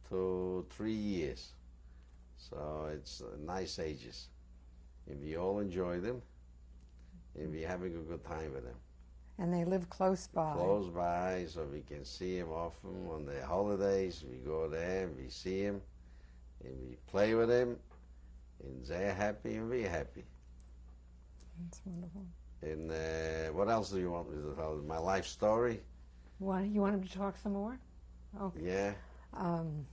to 3 years. So it's nice ages. And we all enjoy them, and we're having a good time with them. And they live close by. Close by, so we can see them often. On the holidays, we go there and we see them, and we play with them, and they're happy and we're happy. That's wonderful. And what else do you want me to tell? My life story? You want him to talk some more? Okay. Yeah. And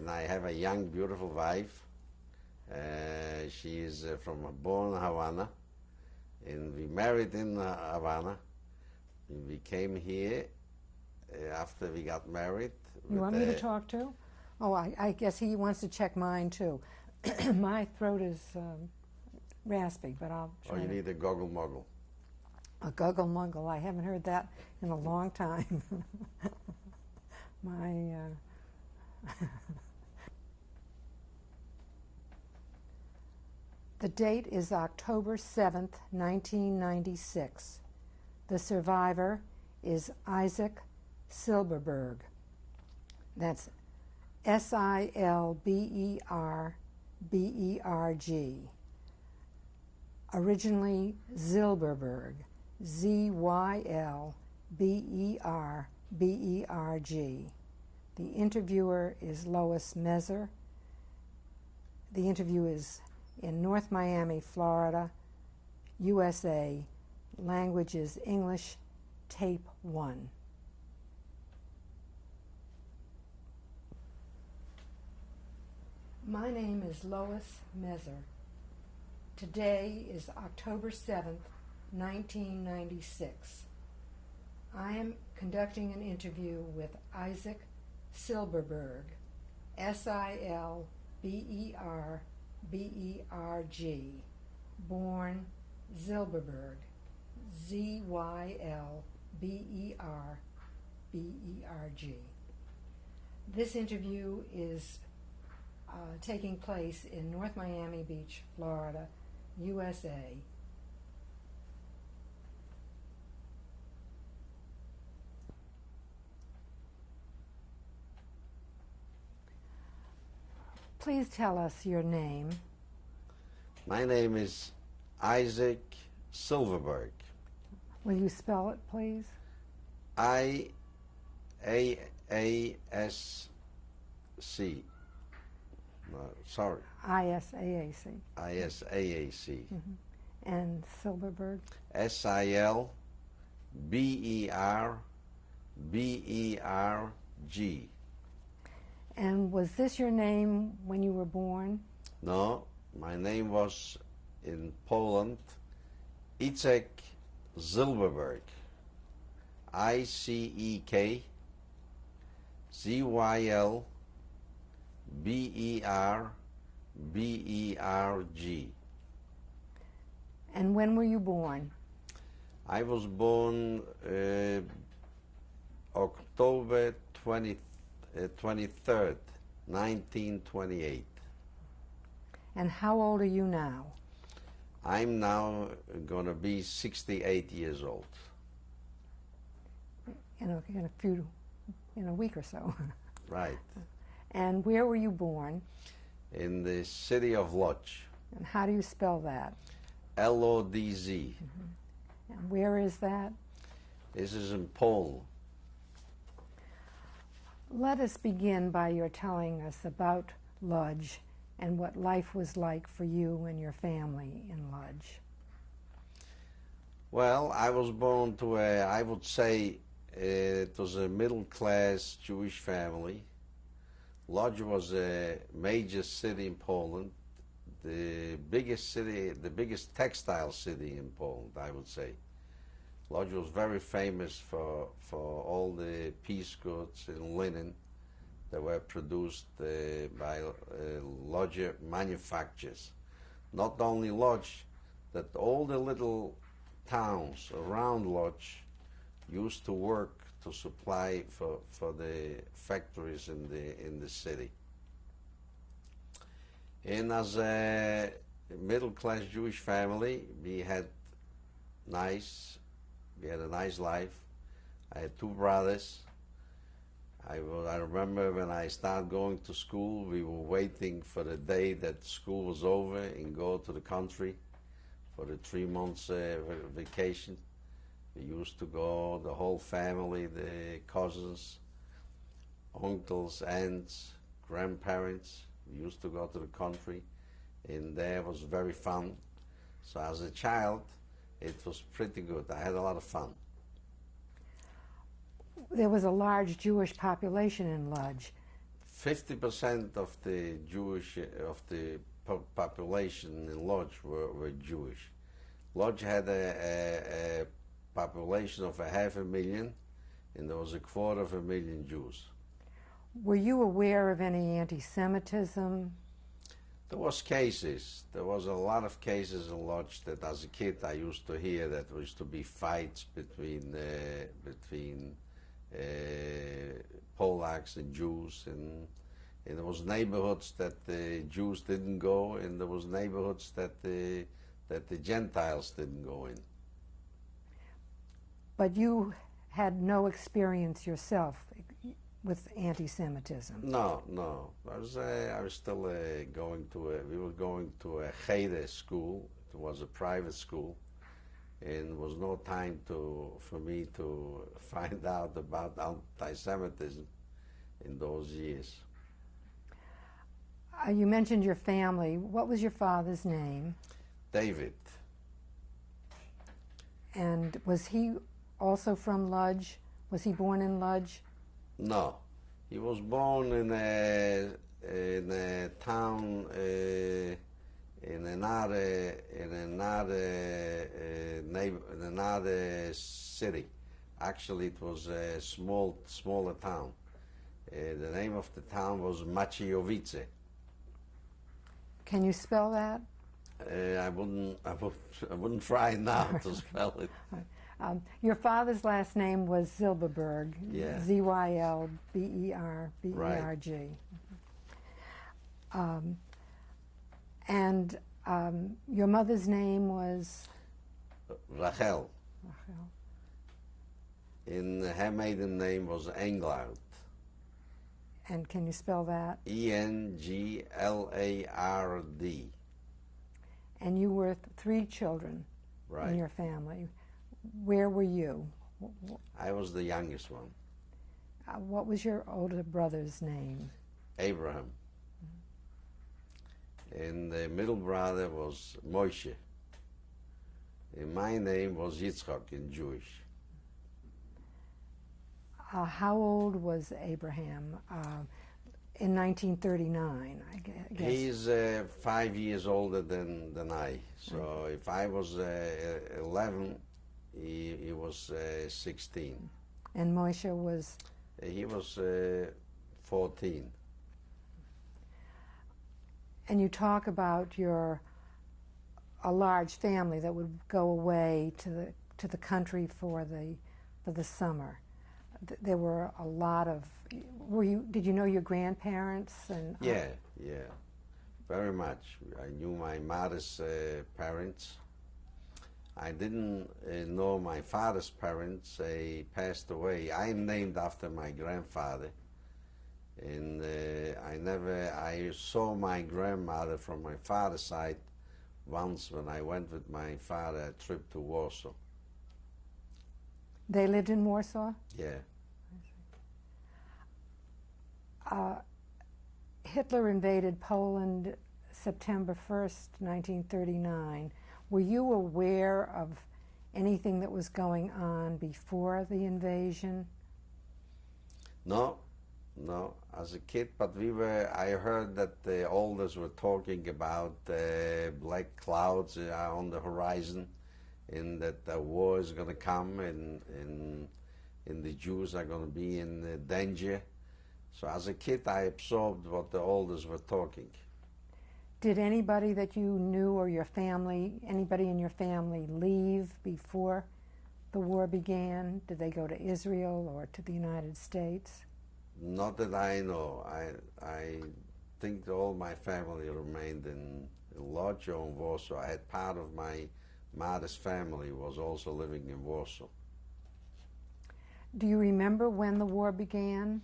I have a young, beautiful wife. She is born in Havana, and we married in Havana. And we came here after we got married. You want me to talk too? Oh, I guess he wants to check mine too. My throat is raspy, but I'll try. Oh, you need a goggle-muggle. A goggle-muggle. I haven't heard that in a long time. The date is October 7th, 1996. The survivor is Isaac Silberberg. That's Silberberg. Originally Silberberg, Zylberberg. The interviewer is Lois Mezer. The interview is in North Miami, Florida, USA. Language is English, Tape 1. My name is Lois Mezer. Today is October 7th, 1996. I am conducting an interview with Isaac Silberberg, Silberberg, born Silberberg, Zylberberg. This interview is taking place in North Miami Beach, Florida, USA. Please tell us your name. My name is Isaac Silberberg. Will you spell it, please? I-A-A-S-C. No, sorry. I-S-A-A-C. I-S-A-A-C. Mm-hmm. And Silberberg? S-I-L-B-E-R-B-E-R-G. And was this your name when you were born? No, my name was in Poland Icek Silberberg. I-C-E-K Z-Y-L-B-E-R-B-E-R-G. And when were you born? I was born October 23rd, 1928. And how old are you now? I'm now going to be 68 years old. In a week or so. Right. And where were you born? In the city of Lodz. And how do you spell that? L-O-D-Z. Mm-hmm. And where is that? This is in Poland. Let us begin by your telling us about Lodz and what life was like for you and your family in Lodz. Well, I was born to I would say it was a middle-class Jewish family. Lodz was a major city in Poland, the biggest textile city in Poland, I would say. Lodz was very famous for all the piece goods and linen that were produced by Lodz manufacturers. Not only Lodz, that all the little towns around Lodz used to work to supply for the factories in the city. And as a middle-class Jewish family, we had a nice life. I had two brothers, I remember when I started going to school, we were waiting for the day that school was over and go to the country for the 3 months vacation. We used to go, the whole family, the cousins, uncles, aunts, grandparents. We used to go to the country, and there was very fun. So as a child, it was pretty good. I had a lot of fun. There was a large Jewish population in Lodz. 50% of the population in Lodz were Jewish. Lodz had a population of 500,000, and there was 250,000 Jews. Were you aware of any anti-Semitism? There was cases. There was a lot of cases in Lodz that, as a kid, I used to hear that there used to be fights between Polacks and Jews, and there was neighborhoods that the Jews didn't go, and there was neighborhoods that the Gentiles didn't go in. But you had no experience yourself with anti-Semitism. No. I was still we were going to a Cheder school. It was a private school, and there was no time for me to find out about anti-Semitism in those years. You mentioned your family. What was your father's name? David. And was he also from Lodz? Was he born in Lodz? No, he was born in a town in another city. Actually, it was a smaller town. The name of the town was Maciejowice. Can you spell that? I wouldn't try now to spell it. Your father's last name was Silberberg. Yeah. Zylberberg. And your mother's name was? Rachel. And her maiden name was Englard. And can you spell that? Englard. And you were 3 children in your family. Where were you? I was the youngest one. What was your older brother's name? Abraham. And the middle brother was Moshe. And my name was Yitzchak in Jewish. How old was Abraham in 1939, I guess? He's 5 years older than I. So if I was 11, he was 16. And Moshe was? He was 14. And you talk about a large family that would go away to the country for the summer. There were a lot of. Did you know your grandparents? And yeah, very much. I knew my mother's parents. I didn't know my father's parents. They passed away. I'm named after my grandfather, and I saw my grandmother from my father's side once when I went with my father a trip to Warsaw. They lived in Warsaw? Yeah. Hitler invaded Poland September 1st, 1939. Were you aware of anything that was going on before the invasion? No, as a kid, but I heard that the elders were talking about black clouds on the horizon, and that the war is going to come, and the Jews are going to be in danger. So as a kid, I absorbed what the elders were talking. Did anybody that you knew or anybody in your family leave before the war began? Did they go to Israel or to the United States? Not that I know. I think all my family remained in Lodz or in Warsaw. I had part of my mother's family was also living in Warsaw. Do you remember when the war began?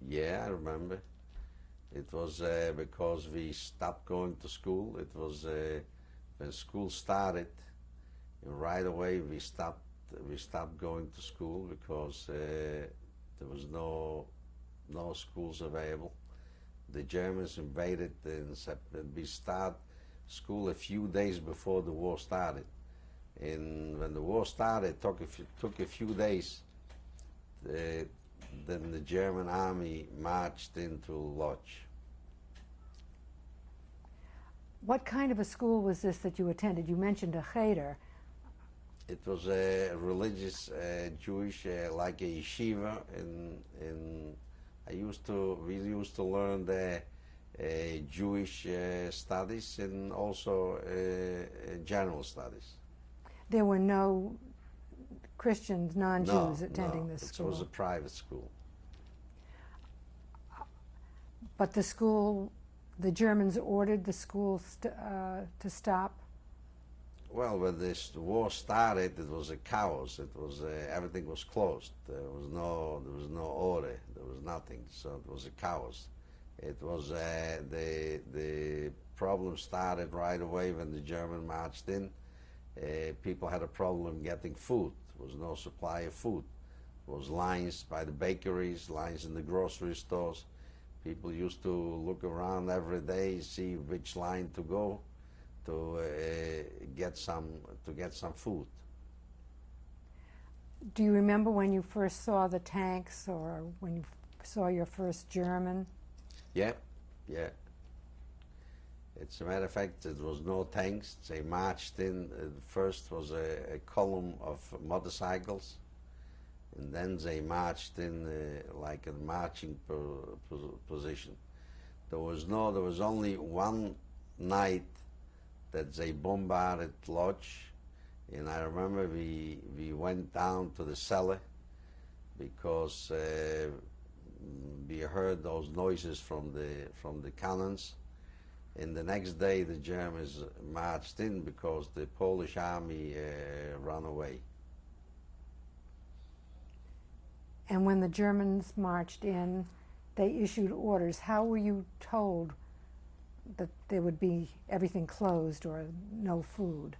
Yeah, I remember. It was because we stopped going to school. It was when school started, and right away we stopped going to school because there was no schools available. The Germans invaded in September. We start school a few days before the war started, and when the war started, it took a few days. Then the German army marched into Lodz. What kind of a school was this that you attended? You mentioned a cheder. It was a religious Jewish, like a yeshiva, and we used to learn the Jewish studies and also general studies. There were no Christians, non-Jews attending this school. It was a private school. But the school, the Germans ordered the school to stop? Well, when this war started, it was a chaos. It was everything was closed. There was no order. There was nothing. So it was a chaos. It was the problem started right away when the German marched in. People had a problem getting food. There was no supply of food. There was lines by the bakeries, lines in the grocery stores. People used to look around every day, see which line to go to get some food. Do you remember when you first saw the tanks, or when you saw your first German? Yeah. As a matter of fact, there was no tanks. They marched in. First was a column of motorcycles, and then they marched in like a marching position. There was only one night that they bombarded Lodz, and I remember we went down to the cellar because we heard those noises from the cannons. And the next day the Germans marched in because the Polish army ran away. And when the Germans marched in, they issued orders. How were you told that there would be everything closed or no food?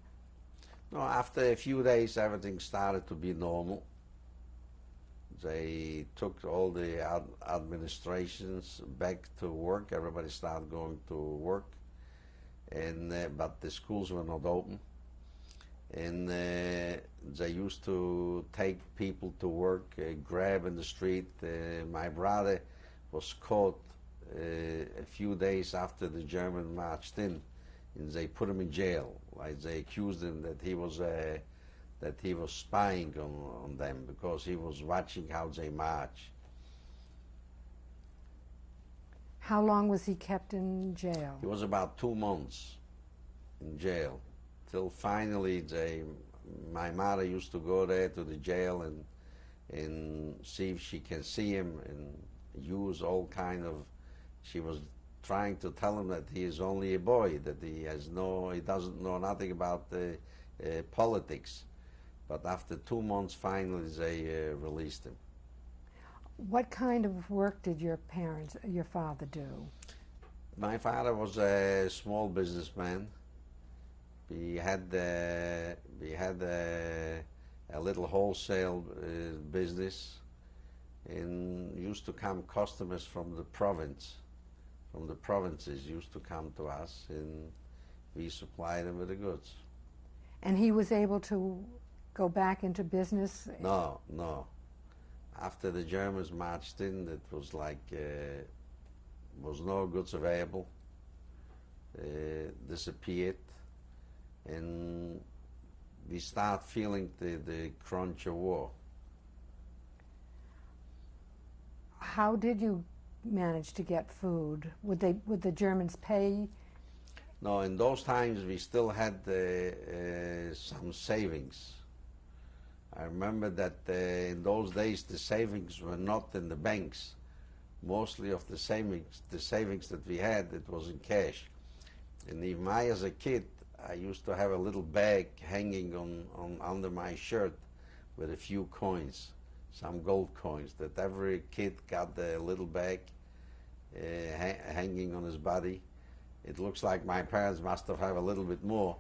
No, after a few days everything started to be normal. They took all the administrations back to work. Everybody started going to work, and but the schools were not open. And they used to take people to work, grab in the street. My brother was caught a few days after the German marched in, and they put him in jail. Like they accused him that he was spying on them because he was watching how they march. How long was he kept in jail? He was about 2 months in jail, till finally my mother used to go there to the jail and see if she can see him and use all kind of. She was trying to tell him that he is only a boy, that he doesn't know nothing about politics. But after 2 months, finally, they released him. What kind of work did your father do? My father was a small businessman. We had a little wholesale business, and used to come customers from the province. From the provinces used to come to us, and we supplied them with the goods. And he was able to go back into business? No. After the Germans marched in, it was like was no goods available. Disappeared, and we start feeling the crunch of war. How did you manage to get food? Would the Germans pay? No, in those times we still had some savings. I remember that in those days the savings were not in the banks. Mostly of the savings that we had, it was in cash. And even I, as a kid, I used to have a little bag hanging on under my shirt with a few coins. some gold coins that every kid got a little bag hanging on his body. It looks like my parents must have had a little bit more.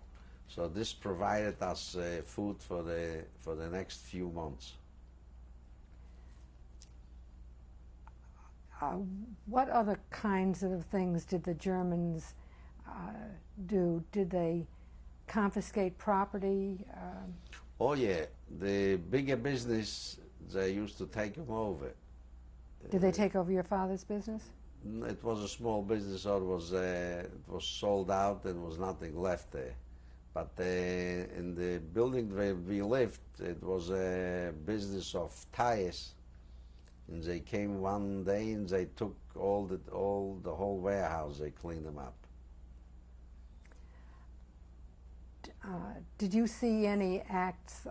So this provided us food for the next few months. What other kinds of things did the Germans do? Did they confiscate property? Oh yeah, the bigger business, they used to take them over. Did they take over your father's business? It was a small business, so it was sold out and was nothing left there. But in the building where we lived, it was a business of tires. And they came one day and they took the whole warehouse. They cleaned them up. Did you see any acts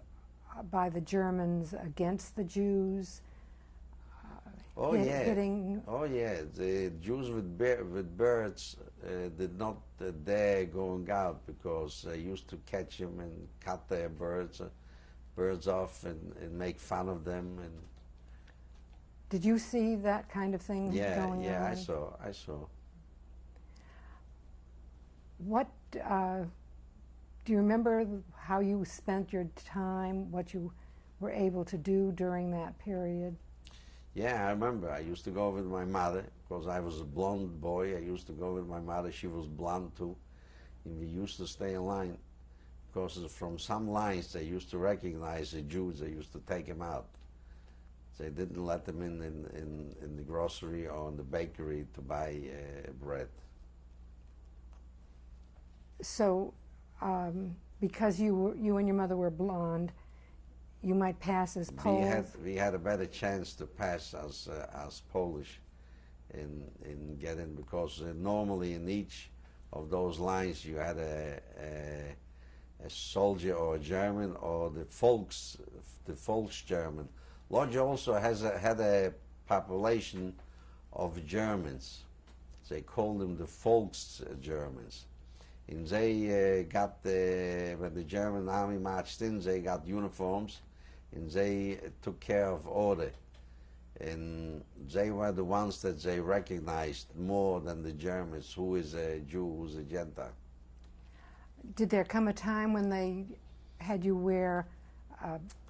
by the Germans against the Jews? Oh yeah. Hitting? Oh yeah. The Jews with birds did not dare going out because they used to catch them and cut their birds off and make fun of them. And did you see that kind of thing going on? Yeah, I saw. What do you remember how you spent your time, what you were able to do during that period? Yeah, I remember. I used to go with my mother because I was a blonde boy. I used to go with my mother. She was blonde too. And we used to stay in line because from some lines they used to recognize the Jews. They used to take them out. They didn't let them in the grocery or in the bakery to buy bread. So, because you and your mother were blonde, you might pass as Poles? We had a better chance to pass as Polish and get in because normally in each of those lines you had a soldier or a German or the Volksgerman. Lodz also had a population of Germans. They called them the Volksgermans. And they when the German army marched in, they got uniforms and they took care of order. And they were the ones that they recognized more than the Germans, who is a Jew, who's a Gentile. Did there come a time when they had you wear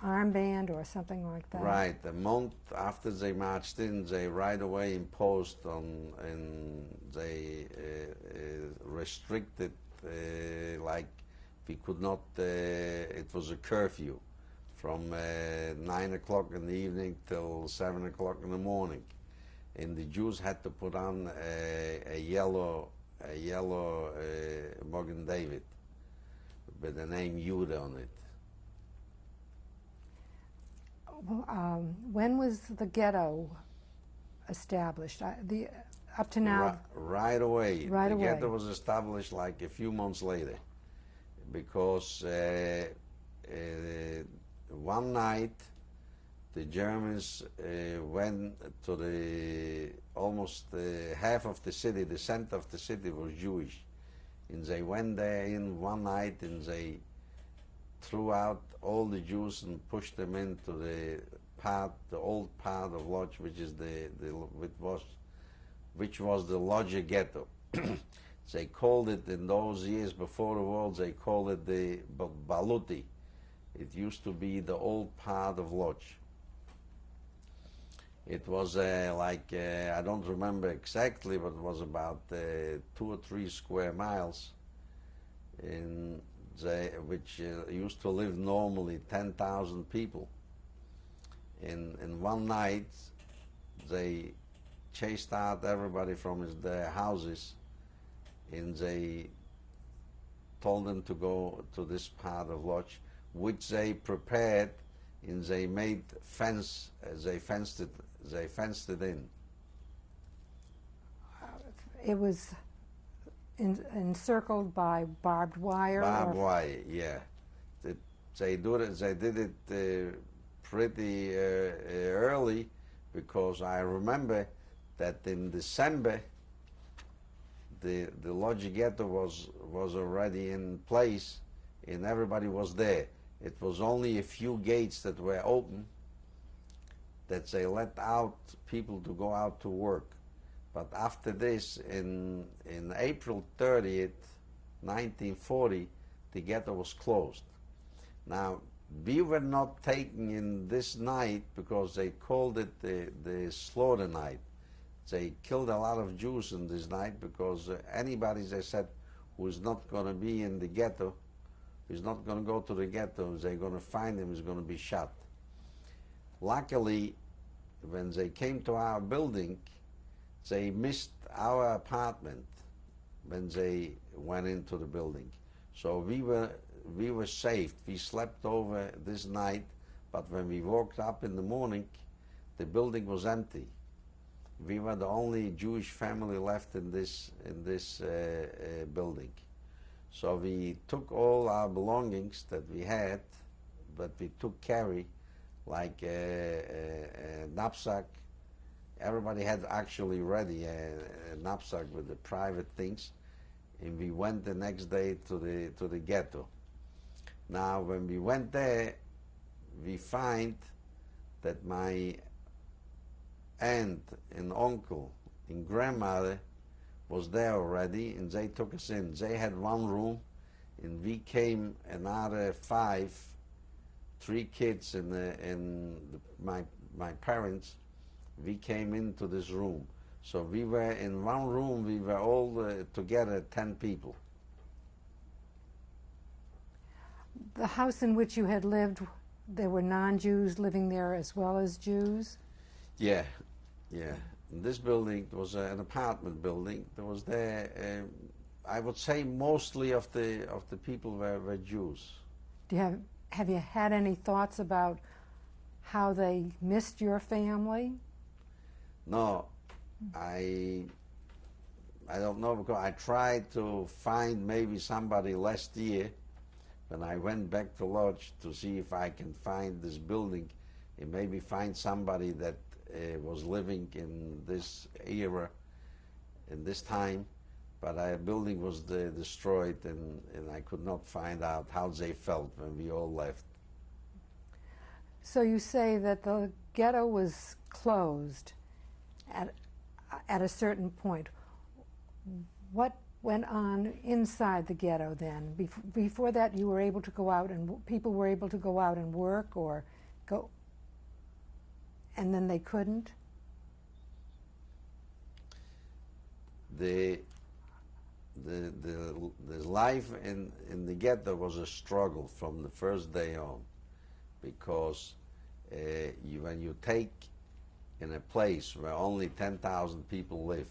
armband or something like that? Right. A month after they marched in, they right away imposed on, and they restricted, like we could not, it was a curfew from 9 o'clock in the evening till 7 o'clock in the morning. And the Jews had to put on a yellow Magen David with the name Judah on it. When was the ghetto established? Up to now? Right away. Right the away. ghetto was established like a few months later because one night the Germans went to almost half of the city, the center of the city was Jewish. And they went there in one night and they threw out all the Jews and pushed them into the old part of Lodz, which was the Lodz ghetto. They called it in those years before the war. They called it the Baluti. It used to be the old part of Lodz. It was I don't remember exactly, but it was about 2 or 3 square miles, which used to live normally 10,000 people. And one night they chased out everybody from their houses, and they told them to go to this part of Lodz, which they prepared, and they made fence. They fenced it in. It was encircled by barbed wire. Barbed wire, yeah. They did it pretty early, because I remember that in December the Lodz ghetto was already in place and everybody was there. It was only a few gates that were open, that they let out people to go out to work. But after this, in April 30th, 1940, the ghetto was closed. Now, we were not taken in this night because they called it the slaughter night. They killed a lot of Jews in this night because anybody, they said, who is not going to be in the ghetto, who is not going to go to the ghetto, they're going to find him, is going to be shot. Luckily, when they came to our building, they missed our apartment when they went into the building. So we were saved. We slept over this night, but when we woke up in the morning, the building was empty. We were the only Jewish family left in this building. So we took all our belongings that we had, but we took carry, like a knapsack. Everybody had actually ready a knapsack with the private things, and we went the next day to the ghetto. Now, when we went there, we find that my aunt and uncle and grandmother was there already, and they took us in. They had one room, and we came another 5, 3 kids and my parents. We came into this room. So we were in one room, we were all together, 10 people. The house in which you had lived, there were non-Jews living there as well as Jews? Yeah. This building was an apartment building. There was there, I would say mostly of the people were Jews. Have you had any thoughts about how they missed your family? No, I don't know, because I tried to find maybe somebody last year when I went back to Lodz to see if I can find this building and maybe find somebody that was living in this era, in this time, but our building was destroyed, and I could not find out how they felt when we all left. So you say that the ghetto was closed at a certain point. What went on inside the ghetto then? Before that, you were able to go out, and people were able to go out and work or go, and then they couldn't? The life in the ghetto was a struggle from the first day on, because when you take in a place where only 10,000 people live,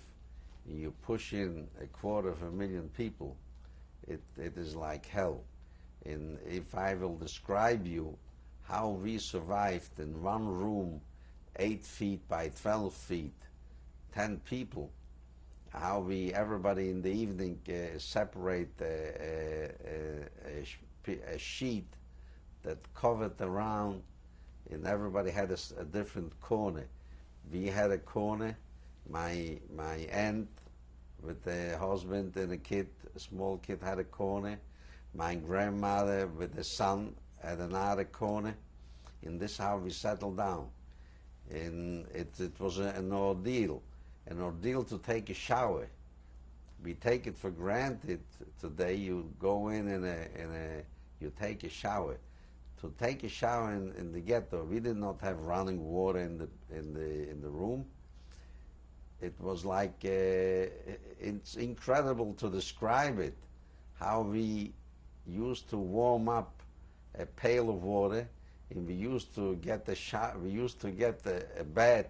and you push in 250,000 people, it is like hell. And if I will describe you how we survived in one room, 8 feet by 12 feet, 10 people, how everybody in the evening separate a sheet that covered around, and everybody had a different corner. We had a corner, my aunt with a husband and a small kid had a corner, my grandmother with a son had another corner, and this is how we settled down. And it was an ordeal to take a shower. We take it for granted today. You go in you take a shower. To take a shower in the ghetto, we did not have running water in the room. It was like it's incredible to describe it. How we used to warm up a pail of water, and we used to get a bed,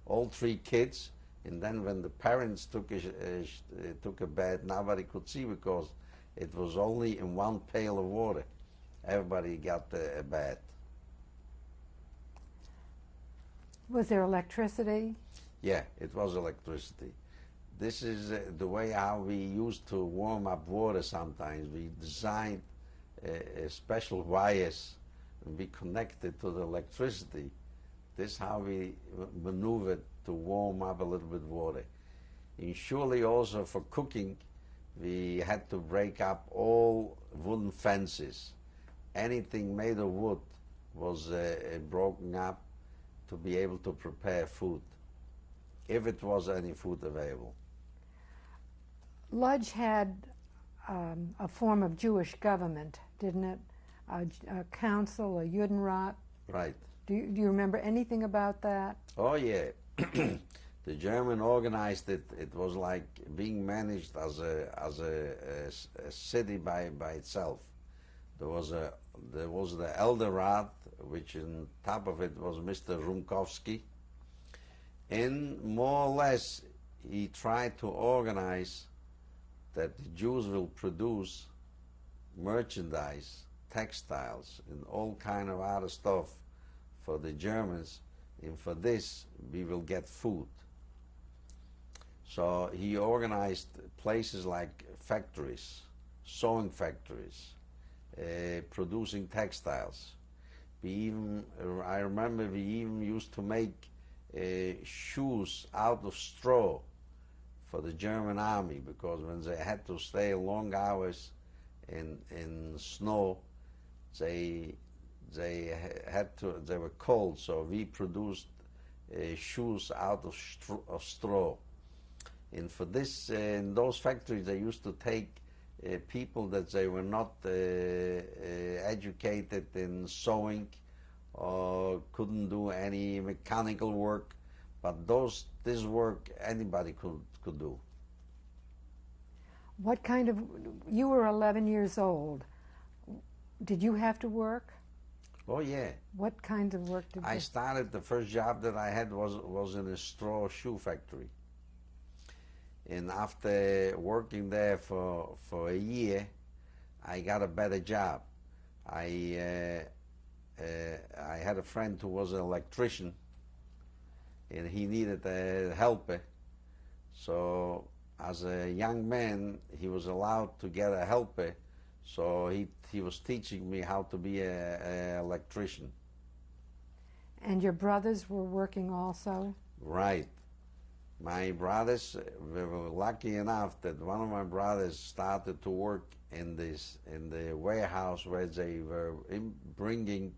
all 3 kids, and then when the parents took a bed, nobody could see because it was only in one pail of water. Everybody got a bed. Was there electricity? Yeah, it was electricity. This is the way how we used to warm up water sometimes. We designed special wires, and we connected to the electricity. This is how we maneuvered to warm up a little bit water. And surely also for cooking, we had to break up all wooden fences. Anything made of wood was broken up, to be able to prepare food, if it was any food available. Lodz had a form of Jewish government, didn't it? A council, a Judenrat. Right. Do you remember anything about that? Oh yeah. The German organized it. It was like being managed as a city by itself. There was the Elder Rat, which in top of it was Mr. Rumkowski, and more or less he tried to organize that the Jews will produce merchandise, textiles, and all kind of other stuff for the Germans, and for this we will get food. So he organized places like factories, sewing factories, producing textiles. I remember we even used to make shoes out of straw for the German army, because when they had to stay long hours in snow, they were cold, so we produced shoes out of straw. And for this, in those factories, they used to take people that they were not educated in sewing or couldn't do any mechanical work, but this work anybody could do. What kind of, you were 11 years old. Did you have to work? Oh yeah. What kind of work did you? I started, the first job that I had was in a straw shoe factory. And after working there for a year, I got a better job. I had a friend who was an electrician, and he needed a helper. So as a young man, he was allowed to get a helper. So he was teaching me how to be an electrician. And your brothers were working also? Right. My brothers, we were lucky enough that one of my brothers started to work in the warehouse where they were bringing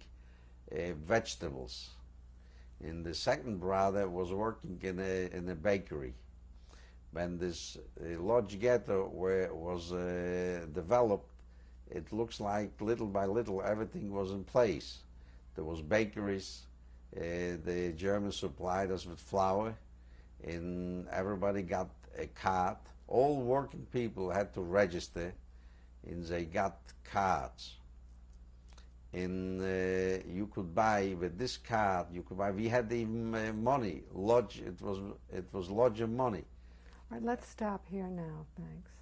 vegetables. And the second brother was working in a bakery. When this Lodz ghetto was developed, it looks like little by little everything was in place. There was bakeries, the Germans supplied us with flour, and everybody got a card. All working people had to register, and they got cards. And you could buy with this card. You could buy. We had even money. Lodz. It was Lodz money. All right, let's stop here now. Thanks.